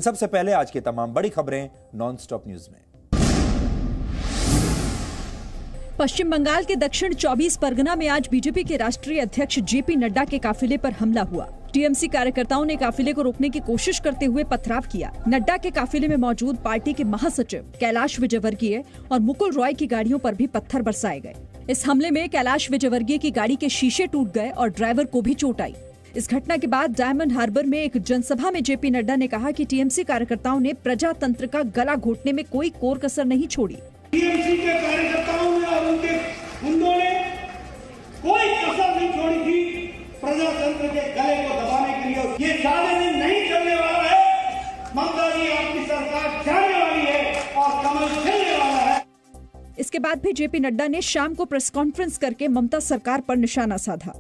सबसे पहले आज की तमाम बड़ी खबरें नॉन स्टॉप न्यूज में। पश्चिम बंगाल के दक्षिण 24 परगना में आज बीजेपी के राष्ट्रीय अध्यक्ष जेपी नड्डा के काफिले पर हमला हुआ। टीएमसी कार्यकर्ताओं ने काफिले को रोकने की कोशिश करते हुए पथराव किया। नड्डा के काफिले में मौजूद पार्टी के महासचिव कैलाश विजयवर्गीय और मुकुल रॉय की गाड़ियों पर भी पत्थर बरसाए गए। इस हमले में कैलाश विजयवर्गीय की गाड़ी के शीशे टूट गए और ड्राइवर को भी चोट आई। इस घटना के बाद डायमंड हार्बर में एक जनसभा में जेपी नड्डा ने कहा कि टीएमसी कार्यकर्ताओं ने प्रजातंत्र का गला घोटने में कोई कोर कसर नहीं छोड़ी। टीएमसी के कार्यकर्ताओं ने और उनके गुंडों ने कोई कसर नहीं छोड़ी थी प्रजातंत्र के गले को दबाने के लिए। ये ज्यादा दिन नहीं चलने वाला है। ममता जी आपकी सरकार जाने वाली है और कमल खिलने वाला है। इसके बाद भी जेपी नड्डा ने शाम को प्रेस कॉन्फ्रेंस करके ममता सरकार पर निशाना साधा।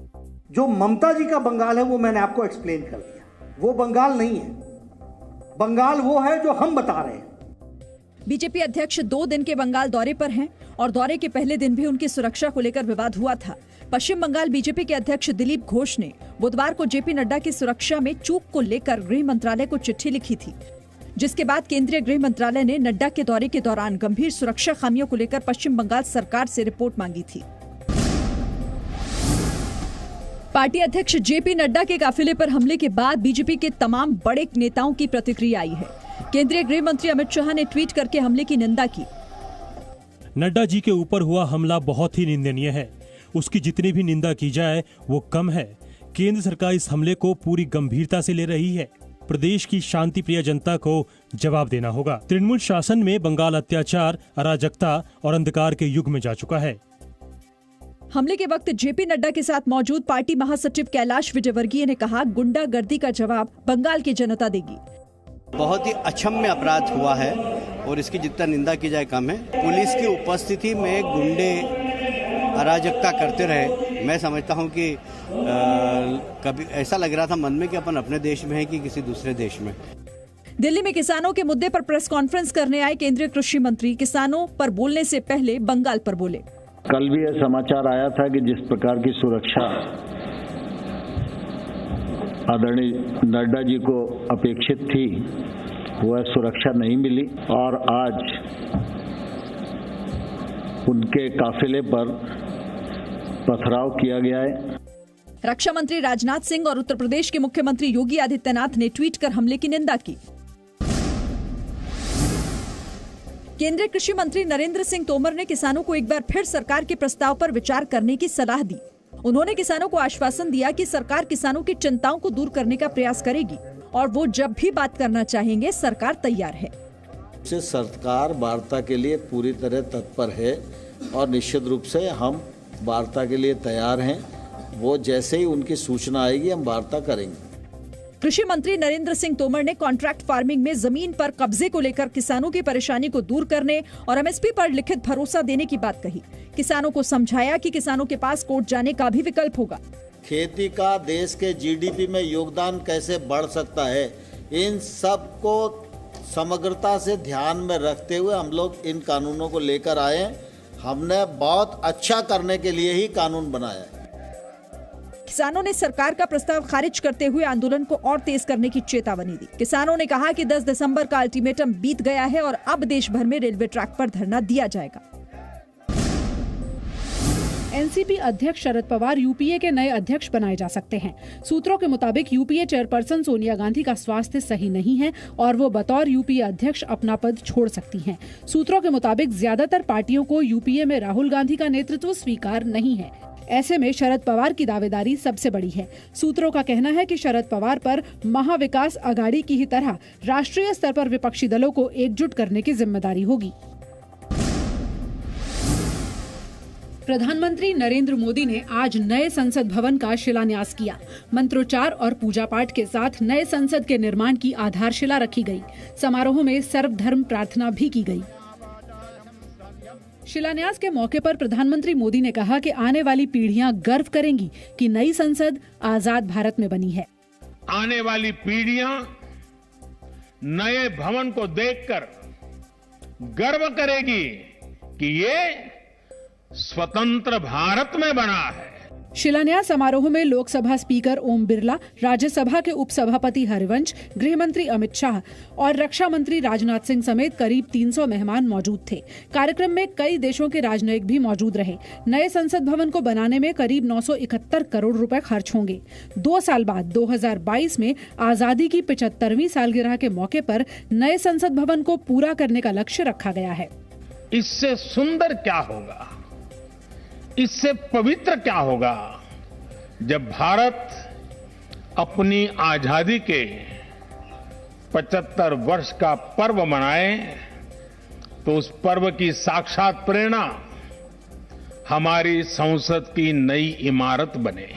जो ममता जी का बंगाल है वो मैंने आपको एक्सप्लेन कर दिया, वो बंगाल नहीं है। बंगाल वो है जो हम बता रहे हैं। बीजेपी अध्यक्ष 2 दिन के बंगाल दौरे पर हैं और दौरे के पहले दिन भी उनकी सुरक्षा को लेकर विवाद हुआ था। पश्चिम बंगाल बीजेपी के अध्यक्ष दिलीप घोष ने बुधवार को जेपी नड्डा की सुरक्षा में चूक को लेकर गृह मंत्रालय को चिट्ठी लिखी थी, जिसके बाद केंद्रीय गृह मंत्रालय ने नड्डा के दौरे के दौरान गंभीर सुरक्षा खामियों को लेकर पश्चिम बंगाल सरकार से रिपोर्ट मांगी थी। पार्टी अध्यक्ष जेपी नड्डा के काफिले पर हमले के बाद बीजेपी के तमाम बड़े नेताओं की प्रतिक्रिया आई है। केंद्रीय गृह मंत्री अमित शाह ने ट्वीट करके हमले की निंदा की। नड्डा जी के ऊपर हुआ हमला बहुत ही निंदनीय है। उसकी जितनी भी निंदा की जाए वो कम है। केंद्र सरकार इस हमले को पूरी गंभीरता से ले रही है। प्रदेश की शांति प्रिय जनता को जवाब देना होगा। तृणमूल शासन में बंगाल अत्याचार, अराजकता और अंधकार के युग में जा चुका है। हमले के वक्त जेपी नड्डा के साथ मौजूद पार्टी महासचिव कैलाश विजयवर्गीय ने कहा, गुंडागर्दी का जवाब बंगाल की जनता देगी। बहुत ही अक्षम्य अपराध हुआ है और इसकी जितना निंदा की जाए कम है। पुलिस की उपस्थिति में गुंडे अराजकता करते रहे। मैं समझता हूं कि कभी ऐसा लग रहा था मन में कि अपन अपने देश में है कि किसी दूसरे देश में। दिल्ली में किसानों के मुद्दे पर प्रेस कॉन्फ्रेंस करने आए केंद्रीय कृषि मंत्री किसानों पर बोलने से पहले बंगाल पर बोले। कल भी यह समाचार आया था कि जिस प्रकार की सुरक्षा आदरणीय नड्डा जी को अपेक्षित थी वह सुरक्षा नहीं मिली और आज उनके काफिले पर पथराव किया गया है। रक्षा मंत्री राजनाथ सिंह और उत्तर प्रदेश के मुख्यमंत्री योगी आदित्यनाथ ने ट्वीट कर हमले की निंदा की। केंद्रीय कृषि मंत्री नरेंद्र सिंह तोमर ने किसानों को एक बार फिर सरकार के प्रस्ताव पर विचार करने की सलाह दी। उन्होंने किसानों को आश्वासन दिया कि सरकार किसानों की चिंताओं को दूर करने का प्रयास करेगी और वो जब भी बात करना चाहेंगे सरकार तैयार है। सरकार वार्ता के लिए पूरी तरह तत्पर है और निश्चित रूप से हम वार्ता के लिए तैयार हैं। वो जैसे ही उनकी सूचना आएगी हम वार्ता करेंगे। कृषि मंत्री नरेंद्र सिंह तोमर ने कॉन्ट्रैक्ट फार्मिंग में जमीन पर कब्जे को लेकर किसानों की परेशानी को दूर करने और एमएसपी पर लिखित भरोसा देने की बात कही। किसानों को समझाया कि किसानों के पास कोर्ट जाने का भी विकल्प होगा। खेती का देश के जीडीपी में योगदान कैसे बढ़ सकता है, इन सब को समग्रता से ध्यान में रखते हुए हम लोग इन कानूनों को लेकर आए। हमने बहुत अच्छा करने के लिए ही कानून बनाया है। किसानों ने सरकार का प्रस्ताव खारिज करते हुए आंदोलन को और तेज करने की चेतावनी दी। किसानों ने कहा कि 10 दिसंबर का अल्टीमेटम बीत गया है और अब देश भर में रेलवे ट्रैक पर धरना दिया जाएगा। एनसीपी अध्यक्ष शरद पवार यूपीए के नए अध्यक्ष बनाए जा सकते हैं। सूत्रों के मुताबिक यूपीए चेयरपर्सन सोनिया गांधी का स्वास्थ्य सही नहीं है और वो बतौर यूपीए अध्यक्ष अपना पद छोड़ सकती हैं। सूत्रों के मुताबिक ज्यादातर पार्टियों को यूपीए में राहुल गांधी का नेतृत्व स्वीकार नहीं है। ऐसे में शरद पवार की दावेदारी सबसे बड़ी है। सूत्रों का कहना है कि शरद पवार पर महाविकास अघाड़ी की ही तरह राष्ट्रीय स्तर पर विपक्षी दलों को एकजुट करने की जिम्मेदारी होगी। प्रधानमंत्री नरेंद्र मोदी ने आज नए संसद भवन का शिलान्यास किया। मंत्रोच्चार और पूजा पाठ के साथ नए संसद के निर्माण की आधारशिला रखी गई। समारोह में सर्वधर्म प्रार्थना भी की गई। शिलान्यास के मौके पर प्रधानमंत्री मोदी ने कहा कि आने वाली पीढ़ियां गर्व करेंगी कि नई संसद आजाद भारत में बनी है। आने वाली पीढ़ियां नए भवन को देखकर गर्व करेगी कि ये स्वतंत्र भारत में बना है। शिलान्यास समारोह में लोकसभा स्पीकर ओम बिरला, राज्यसभा के उपसभापति हरिवंश, गृह मंत्री अमित शाह और रक्षा मंत्री राजनाथ सिंह समेत करीब 300 मेहमान मौजूद थे। कार्यक्रम में कई देशों के राजनयिक भी मौजूद रहे। नए संसद भवन को बनाने में करीब 971 करोड़ रुपए खर्च होंगे। 2 साल बाद 2022 में आजादी की 75वीं सालगिरह के मौके पर नए संसद भवन को पूरा करने का लक्ष्य रखा गया है। इससे सुंदर क्या होगा, इससे पवित्र क्या होगा जब भारत अपनी आजादी के 75 वर्ष का पर्व मनाए, तो उस पर्व की साक्षात प्रेरणा हमारी संसद की नई इमारत बने।